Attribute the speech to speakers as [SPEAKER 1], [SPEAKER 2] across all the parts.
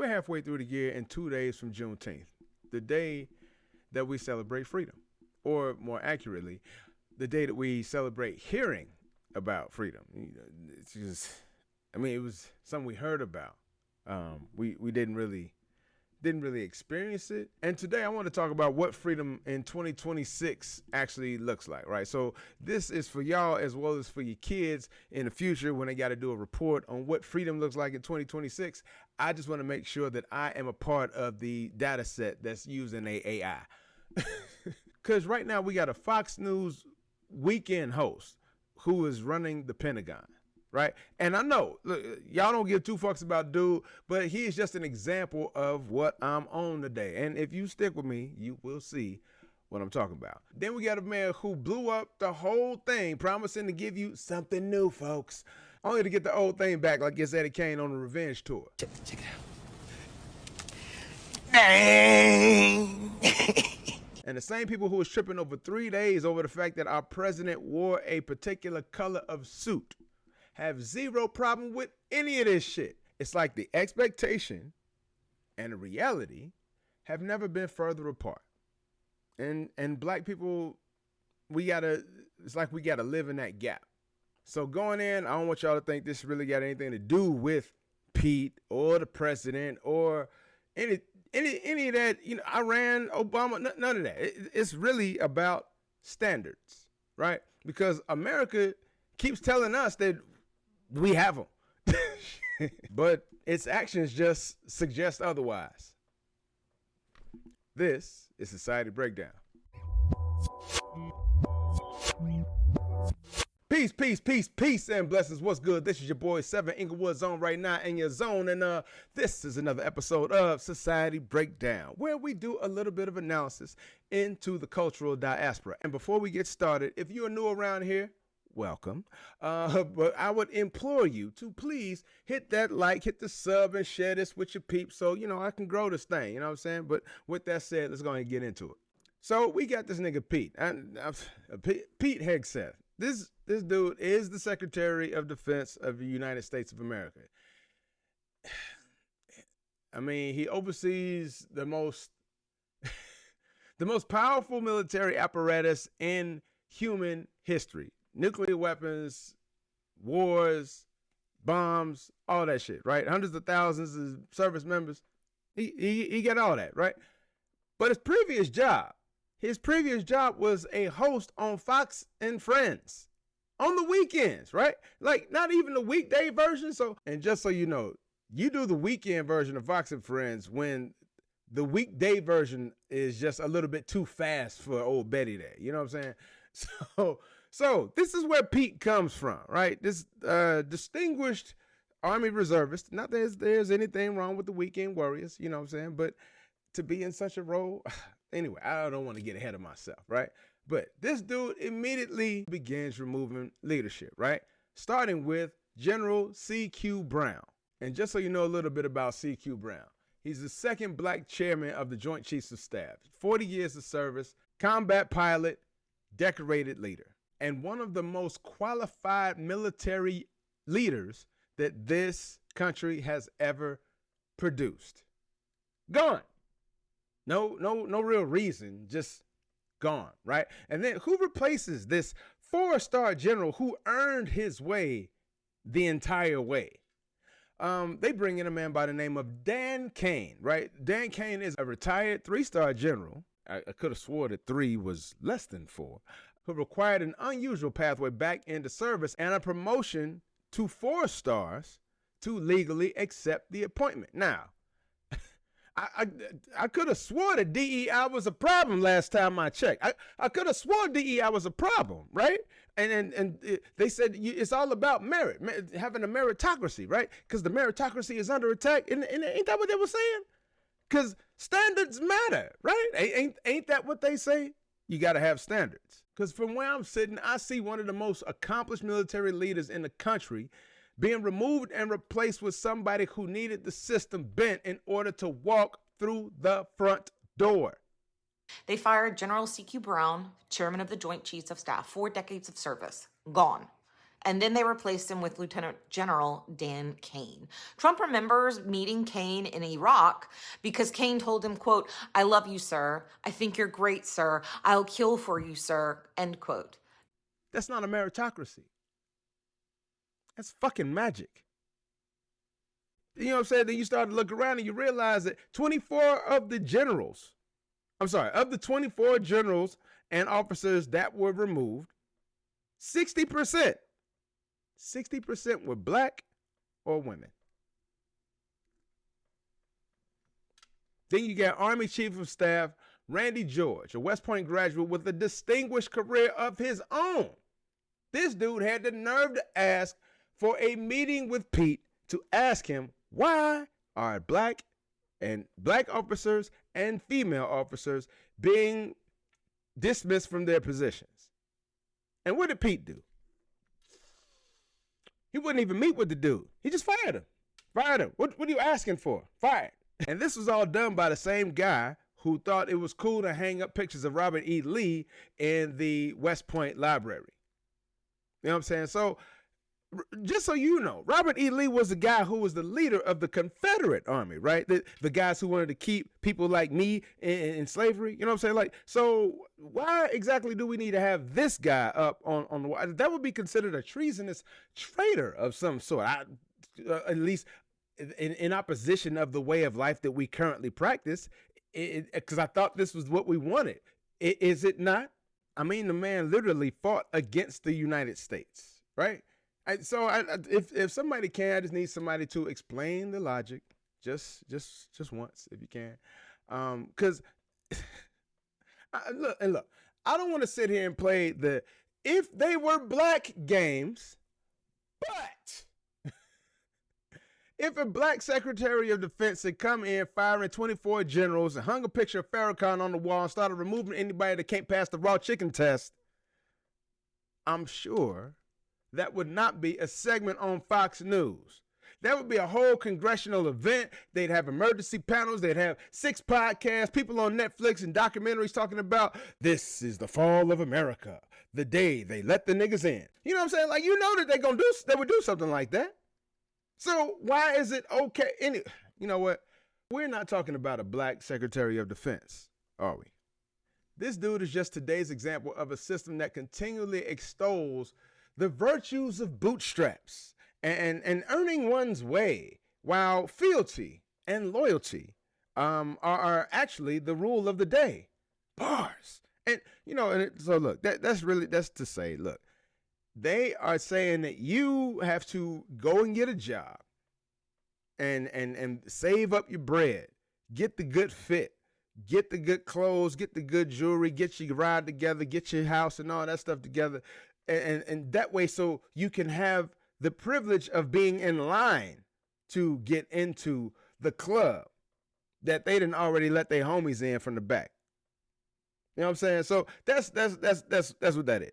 [SPEAKER 1] we're halfway through the year and 2 days from Juneteenth, the day that we celebrate freedom, or more accurately, the day that we celebrate hearing about freedom. It's just, I mean, it was something we heard about. We didn't really experience it. And today I want to talk about what freedom in 2026 actually looks like, right? So this is for y'all as well as for your kids in the future when they got to do a report on what freedom looks like in 2026. I just want to make sure that I am a part of the data set that's using AI. Because right now we got a Fox News weekend host who is running the Pentagon. Right. And I know, look, y'all don't give two fucks about dude, but he is just an example of what I'm on today. And if you stick with me, you will see what I'm talking about. Then we got a man who blew up the whole thing, promising to give you something new, folks, only to get the old thing back like it's Eddie Kane on a revenge tour.
[SPEAKER 2] Check it out.
[SPEAKER 1] And the same people who was tripping over 3 days over the fact that our president wore a particular color of suit have zero problem with any of this shit. It's like the expectation and the reality have never been further apart. And black people, it's like we gotta live in that gap. So going in, I don't want y'all to think this really got anything to do with Pete or the president or any of that, Iran, Obama, none of that. It's really about standards, right? Because America keeps telling us that we have them, but its actions just suggest otherwise. This is Society Breakdown. Peace, and blessings. What's good? This is your boy 7 Inglewood Zone right now in your zone, and this is another episode of Society Breakdown, where we do a little bit of analysis into the cultural diaspora. And before we get started, if you are new around here, welcome. But I would implore you to please hit that like, hit the sub, and share this with your peeps so, I can grow this thing, you know what I'm saying? But with that said, let's go ahead and get into it. So we got this nigga Pete, Pete Hegseth. This dude is the Secretary of Defense of the United States of America. I mean, he oversees the most powerful military apparatus in human history. Nuclear weapons, wars, bombs, all that shit, right? Hundreds of thousands of service members. He got all that, right? But his previous job was a host on Fox and Friends on the weekends, right? Like not even the weekday version. So, and just so you know, you do the weekend version of Fox and Friends when the weekday version is just a little bit too fast for old Betty there. You know what I'm saying? So this is where Pete comes from, right? This distinguished Army reservist. Not that there's anything wrong with the weekend warriors, you know what I'm saying? But to be in such a role, anyway, I don't want to get ahead of myself, right? But this dude immediately begins removing leadership, right? Starting with General C.Q. Brown. And just so you know a little bit about C.Q. Brown, he's the second black chairman of the Joint Chiefs of Staff, 40 years of service, combat pilot, decorated leader, and one of the most qualified military leaders that this country has ever produced. Gone. No real reason, just gone, right? And then who replaces this 4-star general who earned his way the entire way? They bring in a man by the name of Dan Kane, right? Dan Kane is a retired 3-star general. I could have swore that 3 was less than 4, who required an unusual pathway back into service and a promotion to 4 stars to legally accept the appointment. Now, I could have swore that DEI was a problem last time I checked. I could have swore DEI was a problem, right? And they said it's all about merit, having a meritocracy, right? Because the meritocracy is under attack. And ain't that what they were saying? Because standards matter, right? Ain't that what they say? You got to have standards. Because from where I'm sitting, I see one of the most accomplished military leaders in the country being removed and replaced with somebody who needed the system bent in order to walk through the front door.
[SPEAKER 3] They fired General C.Q. Brown, chairman of the Joint Chiefs of Staff, 4 decades of service, gone.
[SPEAKER 2] And then they replaced him with Lieutenant General Dan Kane. Trump remembers meeting Kane in Iraq because Kane told him, quote, "I love you, sir. I think you're great, sir. I'll kill for you, sir," end quote.
[SPEAKER 1] That's not a meritocracy. That's fucking magic. You know what I'm saying? Then you start to look around and you realize that 24 of the 24 generals and officers that were removed, 60% were black or women. Then you got Army Chief of Staff Randy George, a West Point graduate with a distinguished career of his own. This dude had the nerve to ask for a meeting with Pete to ask him, why are black officers and female officers being dismissed from their positions? And what did Pete do? He wouldn't even meet with the dude. He just fired him. What are you asking for? Fired. And this was all done by the same guy who thought it was cool to hang up pictures of Robert E. Lee in the West Point Library. You know what I'm saying? So, just so you know, Robert E. Lee was the guy who was the leader of the Confederate Army, right? The guys who wanted to keep people like me in slavery. You know what I'm saying? Like, so why exactly do we need to have this guy up on the wall? That would be considered a treasonous traitor of some sort. At least in opposition of the way of life that we currently practice, because I thought this was what we wanted. Is it not? I mean, the man literally fought against the United States, right? If somebody can, I just need somebody to explain the logic, just once, if you can, because look, I don't want to sit here and play the if they were black games, but if a black Secretary of Defense had come in firing 24 generals and hung a picture of Farrakhan on the wall and started removing anybody that can't pass the raw chicken test, I'm sure that would not be a segment on Fox News. That would be a whole congressional event. They'd have emergency panels. They'd have 6 podcasts, people on Netflix and documentaries talking about this is the fall of America, the day they let the niggas in. You know what I'm saying? Like, you know that they would do something like that. So why is it okay? You know what? We're not talking about a black Secretary of Defense, are we? This dude is just today's example of a system that continually extols the virtues of bootstraps and earning one's way, while fealty and loyalty are actually the rule of the day. Bars. And, you know, so look, that's to say, look, they are saying that you have to go and get a job and save up your bread, get the good fit, get the good clothes, get the good jewelry, get your ride together, get your house and all that stuff together. And that way, so you can have the privilege of being in line to get into the club that they didn't already let their homies in from the back. You know what I'm saying? So that's what that is.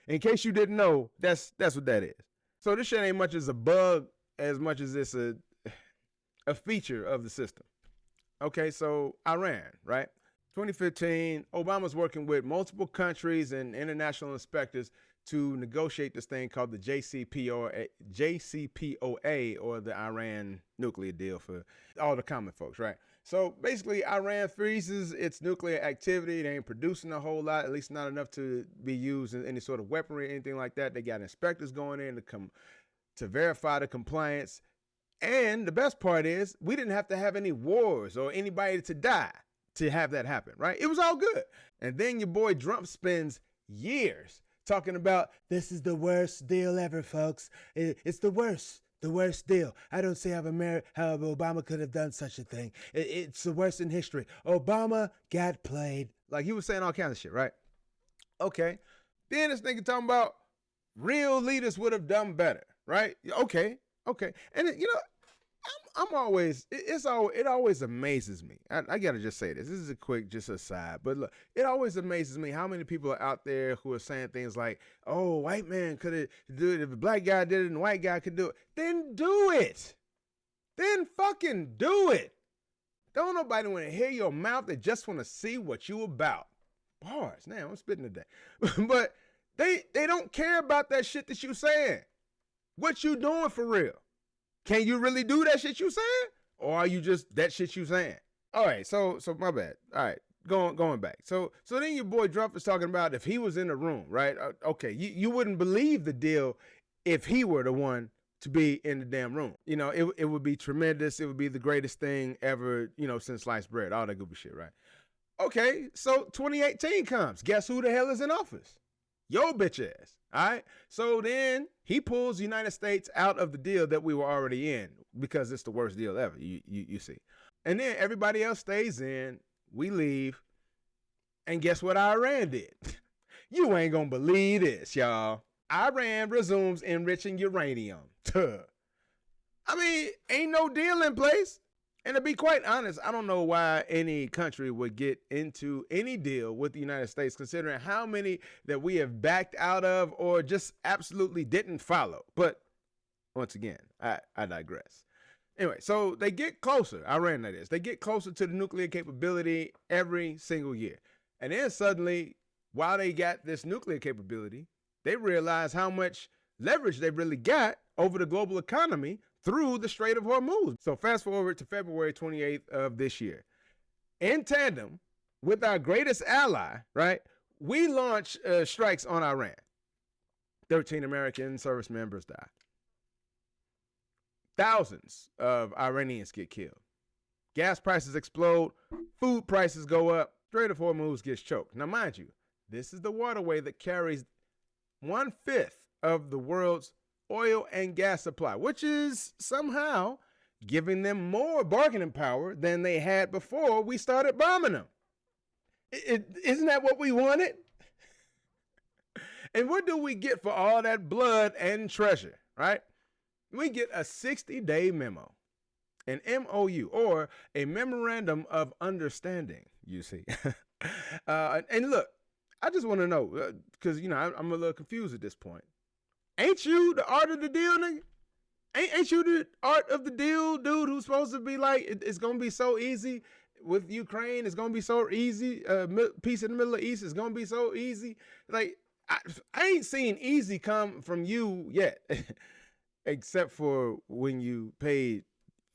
[SPEAKER 1] In case you didn't know, that's what that is. So this shit ain't much as a bug as much as it's a feature of the system. Okay, so Iran, right? 2015, Obama's working with multiple countries and international inspectors to negotiate this thing called the JCPOA, or the Iran nuclear deal for all the common folks, right? So basically, Iran freezes its nuclear activity. They ain't producing a whole lot, at least not enough to be used in any sort of weaponry or anything like that. They got inspectors going in to verify the compliance. And the best part is, we didn't have to have any wars or anybody to die to have that happen, right? It was all good. And then your boy Trump spends years talking about, this is the worst deal ever, folks. It's the worst deal. I don't see how Obama could have done such a thing. It's the worst in history. Obama got played. Like, he was saying all kinds of shit, right? Okay. Then this nigga talking about real leaders would have done better, right? Okay. And you know, it always amazes me. I gotta just say this. This is a quick just aside, but look, it always amazes me how many people are out there who are saying things like, "Oh, white man could do it if a black guy did it and a white guy could do it." Then do it. Then fucking do it. Don't nobody want to hear your mouth. They just want to see what you about. Bars. Now I'm spitting today, but They don't care about that shit that you saying. What you doing for real? Can you really do that shit you saying? Or are you just that shit you saying? All right, so my bad. All right, going back. So then your boy Trump is talking about if he was in the room, right? Okay, you wouldn't believe the deal if he were the one to be in the damn room. You know, it would be tremendous. It would be the greatest thing ever, you know, since sliced bread, all that goofy shit, right? Okay, so 2018 comes. Guess who the hell is in office? Yo bitch ass. All right. So then he pulls the United States out of the deal that we were already in because it's the worst deal ever. You see. And then everybody else stays in. We leave. And guess what Iran did? You ain't gonna believe this, y'all. Iran resumes enriching uranium. I mean, ain't no deal in place. And to be quite honest, I don't know why any country would get into any deal with the United States, considering how many that we have backed out of or just absolutely didn't follow. But once again, I digress. Anyway, so they get closer. Iran, that is. They get closer to the nuclear capability every single year. And then suddenly, while they got this nuclear capability, they realize how much leverage they really got over the global economy through the Strait of Hormuz. So fast forward to February 28th of this year. In tandem with our greatest ally, right, we launch strikes on Iran. 13 American service members die. Thousands of Iranians get killed. Gas prices explode. Food prices go up. Strait of Hormuz gets choked. Now, mind you, this is the waterway that carries 1/5 of the world's oil and gas supply, which is somehow giving them more bargaining power than they had before we started bombing them. Isn't that what we wanted? And what do we get for all that blood and treasure, right? We get a 60-day memo, an MOU, or a memorandum of understanding, you see. And look, I just want to know, because, you know, I'm a little confused at this point. Ain't you the art of the deal, nigga? Ain't you the art of the deal, dude, who's supposed to be like, it's going to be so easy with Ukraine. It's going to be so easy. Peace in the Middle East is going to be so easy. Like, I ain't seen easy come from you yet, except for when you paid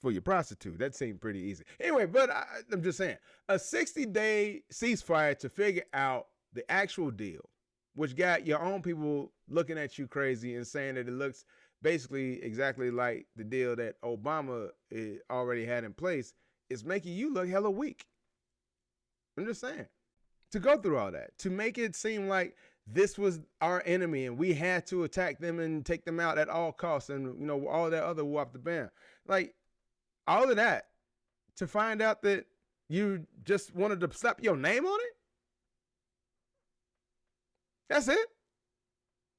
[SPEAKER 1] for your prostitute. That seemed pretty easy. Anyway, but I'm just saying, a 60-day ceasefire to figure out the actual deal, which got your own people looking at you crazy and saying that it looks basically exactly like the deal that Obama already had in place, is making you look hella weak. I'm just saying. To go through all that, to make it seem like this was our enemy and we had to attack them and take them out at all costs and, you know, all that other whoop the band. Like, all of that to find out that you just wanted to slap your name on it? That's it?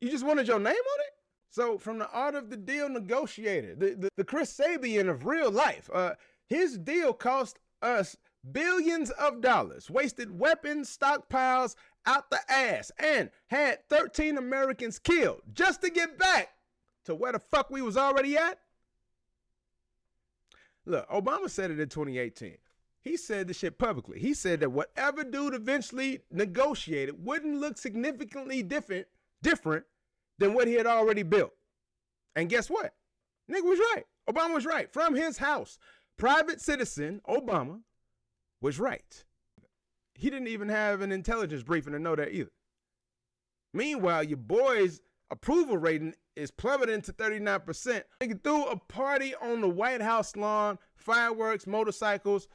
[SPEAKER 1] You just wanted your name on it? So from the art of the deal negotiator, the Chris Sabian of real life, his deal cost us billions of dollars, wasted weapons, stockpiles out the ass, and had 13 Americans killed just to get back to where the fuck we was already at? Look, Obama said it in 2018. He said this shit publicly. He said that whatever dude eventually negotiated wouldn't look significantly different than what he had already built. And guess what? Nigga was right. Obama was right. From his house, private citizen Obama was right. He didn't even have an intelligence briefing to know that either. Meanwhile, your boy's approval rating is plummeting to 39%. Nigga threw a party on the White House lawn, fireworks, motorcycles,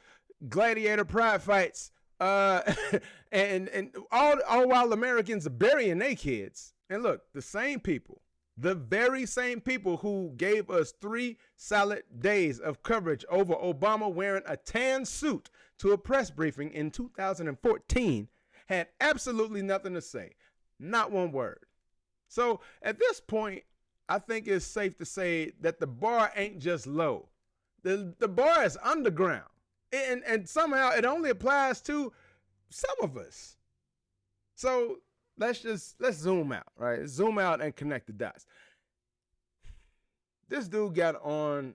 [SPEAKER 1] gladiator pride fights, and all while Americans are burying their kids. And look, the very same people who gave us 3 solid days of coverage over Obama wearing a tan suit to a press briefing in 2014 had absolutely nothing to say. Not one word. So at this point, I think it's safe to say that the bar ain't just low. The bar is underground. And somehow it only applies to some of us. So let's zoom out, right? Zoom out and connect the dots. This dude got on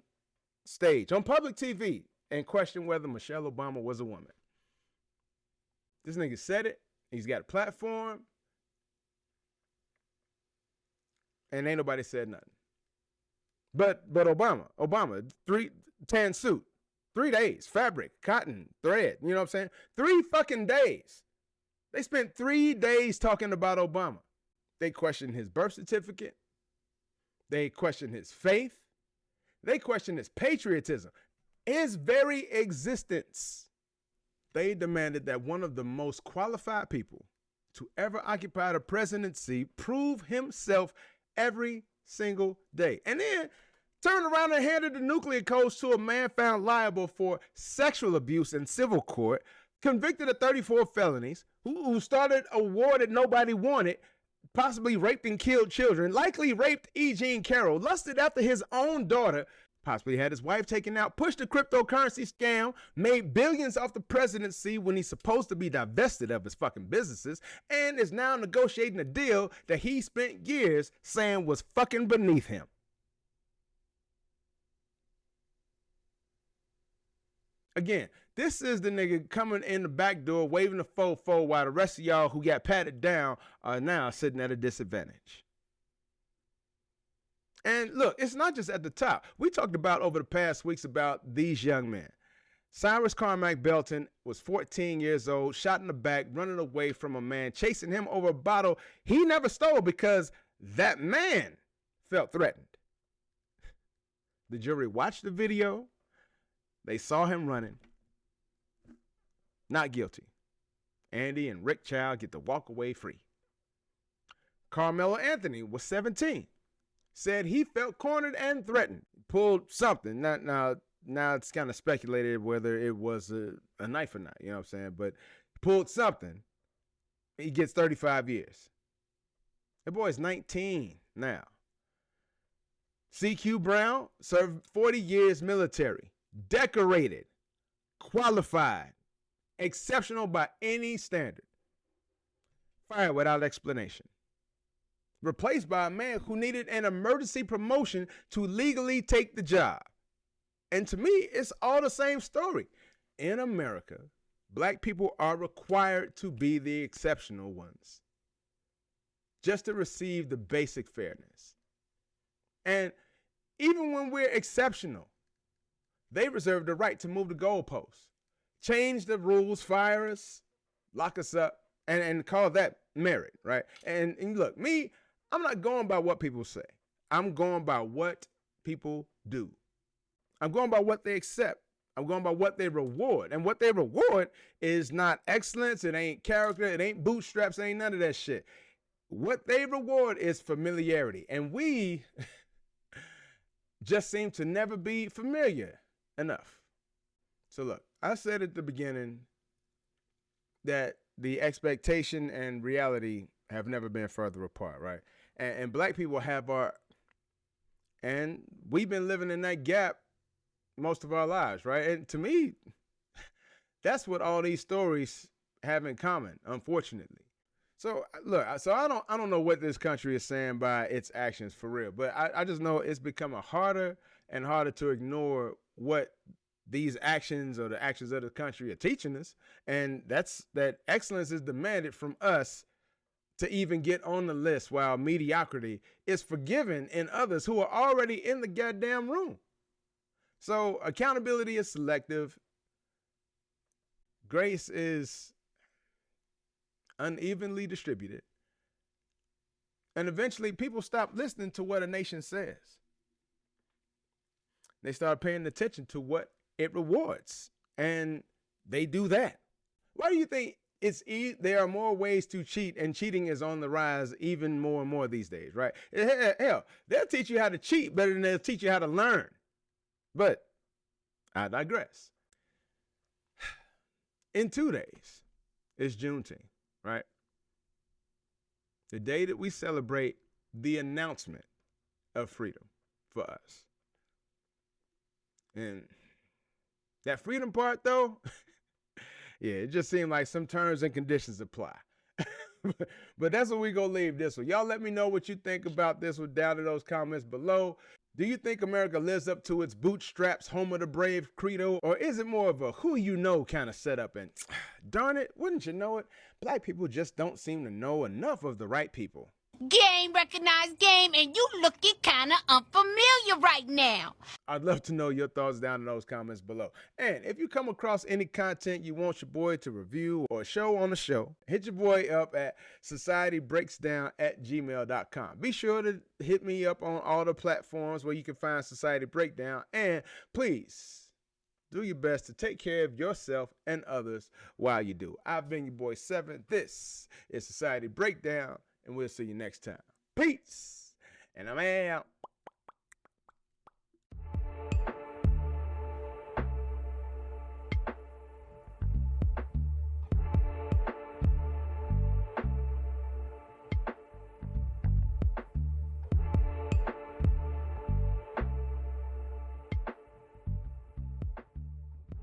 [SPEAKER 1] stage, on public TV, and questioned whether Michelle Obama was a woman. This nigga said it. He's got a platform. And ain't nobody said nothing. But Obama, tan suit, 3 days, fabric, cotton, thread, you know what I'm saying? 3 fucking days. They spent 3 days talking about Obama. They questioned his birth certificate. They questioned his faith. They questioned his patriotism, his very existence. They demanded that one of the most qualified people to ever occupy the presidency prove himself every single day. And then turned around and handed the nuclear codes to a man found liable for sexual abuse in civil court, convicted of 34 felonies, who started a war that nobody wanted, possibly raped and killed children, likely raped E. Jean Carroll, lusted after his own daughter, possibly had his wife taken out, pushed a cryptocurrency scam, made billions off the presidency when he's supposed to be divested of his fucking businesses, and is now negotiating a deal that he spent years saying was fucking beneath him. Again, this is the nigga coming in the back door, waving the fofo, while the rest of y'all who got patted down are now sitting at a disadvantage. And look, it's not just at the top. We talked about over the past weeks about these young men. Cyrus Carmack-Belton was 14 years old, shot in the back, running away from a man chasing him over a bottle he never stole because that man felt threatened. The jury watched the video. They saw him running. Not guilty. Andy and Rick Child get to walk away free. Carmelo Anthony was 17. Said he felt cornered and threatened. Pulled something. Now it's kind of speculated whether it was a knife or not. You know what I'm saying? But pulled something. He gets 35 years. The boy's 19 now. CQ Brown served 40 years military. Decorated, qualified, exceptional by any standard. Fired without explanation. Replaced by a man who needed an emergency promotion to legally take the job. And to me, it's all the same story. In America, black people are required to be the exceptional ones, just to receive the basic fairness. And even when we're exceptional, they reserve the right to move the goalposts, change the rules, fire us, lock us up, and call that merit, right? And look, me, I'm not going by what people say. I'm going by what people do. I'm going by what they accept. I'm going by what they reward. And what they reward is not excellence. It ain't character. It ain't bootstraps. It ain't none of that shit. What they reward is familiarity. And we just seem to never be familiar enough. So look, I said at the beginning that the expectation and reality have never been further apart, right? And black people have and we've been living in that gap most of our lives, right? And to me, that's what all these stories have in common, unfortunately. So look, I don't know what this country is saying by its actions for real, but I just know it's becoming harder and harder to ignore what these actions or the actions of the country are teaching us. And that's that excellence is demanded from us to even get on the list, while mediocrity is forgiven in others who are already in the goddamn room. So accountability is selective. Grace is unevenly distributed. And eventually people stop listening to what a nation says. They start paying attention to what it rewards. And they do that. Why do you think there are more ways to cheat, and cheating is on the rise even more and more these days, right? Hell, they'll teach you how to cheat better than they'll teach you how to learn. But I digress. In 2 days, it's Juneteenth, right? The day that we celebrate the announcement of freedom for us. And that freedom part, though, yeah, it just seemed like some terms and conditions apply. But that's what we gonna leave this one. Y'all let me know what you think about this one down in those comments below. Do you think America lives up to its bootstraps, home of the brave credo? Or is it more of a who you know kind of setup? And darn it, wouldn't you know it? Black people just don't seem to know enough of the right people.
[SPEAKER 3] Game, recognized game, and you looking kinda unfamiliar right now.
[SPEAKER 1] I'd love to know your thoughts down in those comments below. And if you come across any content you want your boy to review or show on the show, hit your boy up at societybreaksdown@gmail.com. Be sure to hit me up on all the platforms where you can find Society Breakdown. And please do your best to take care of yourself and others while you do. I've been your boy 7. This is Society Breakdown, and we'll see you next time. Peace, and I'm out.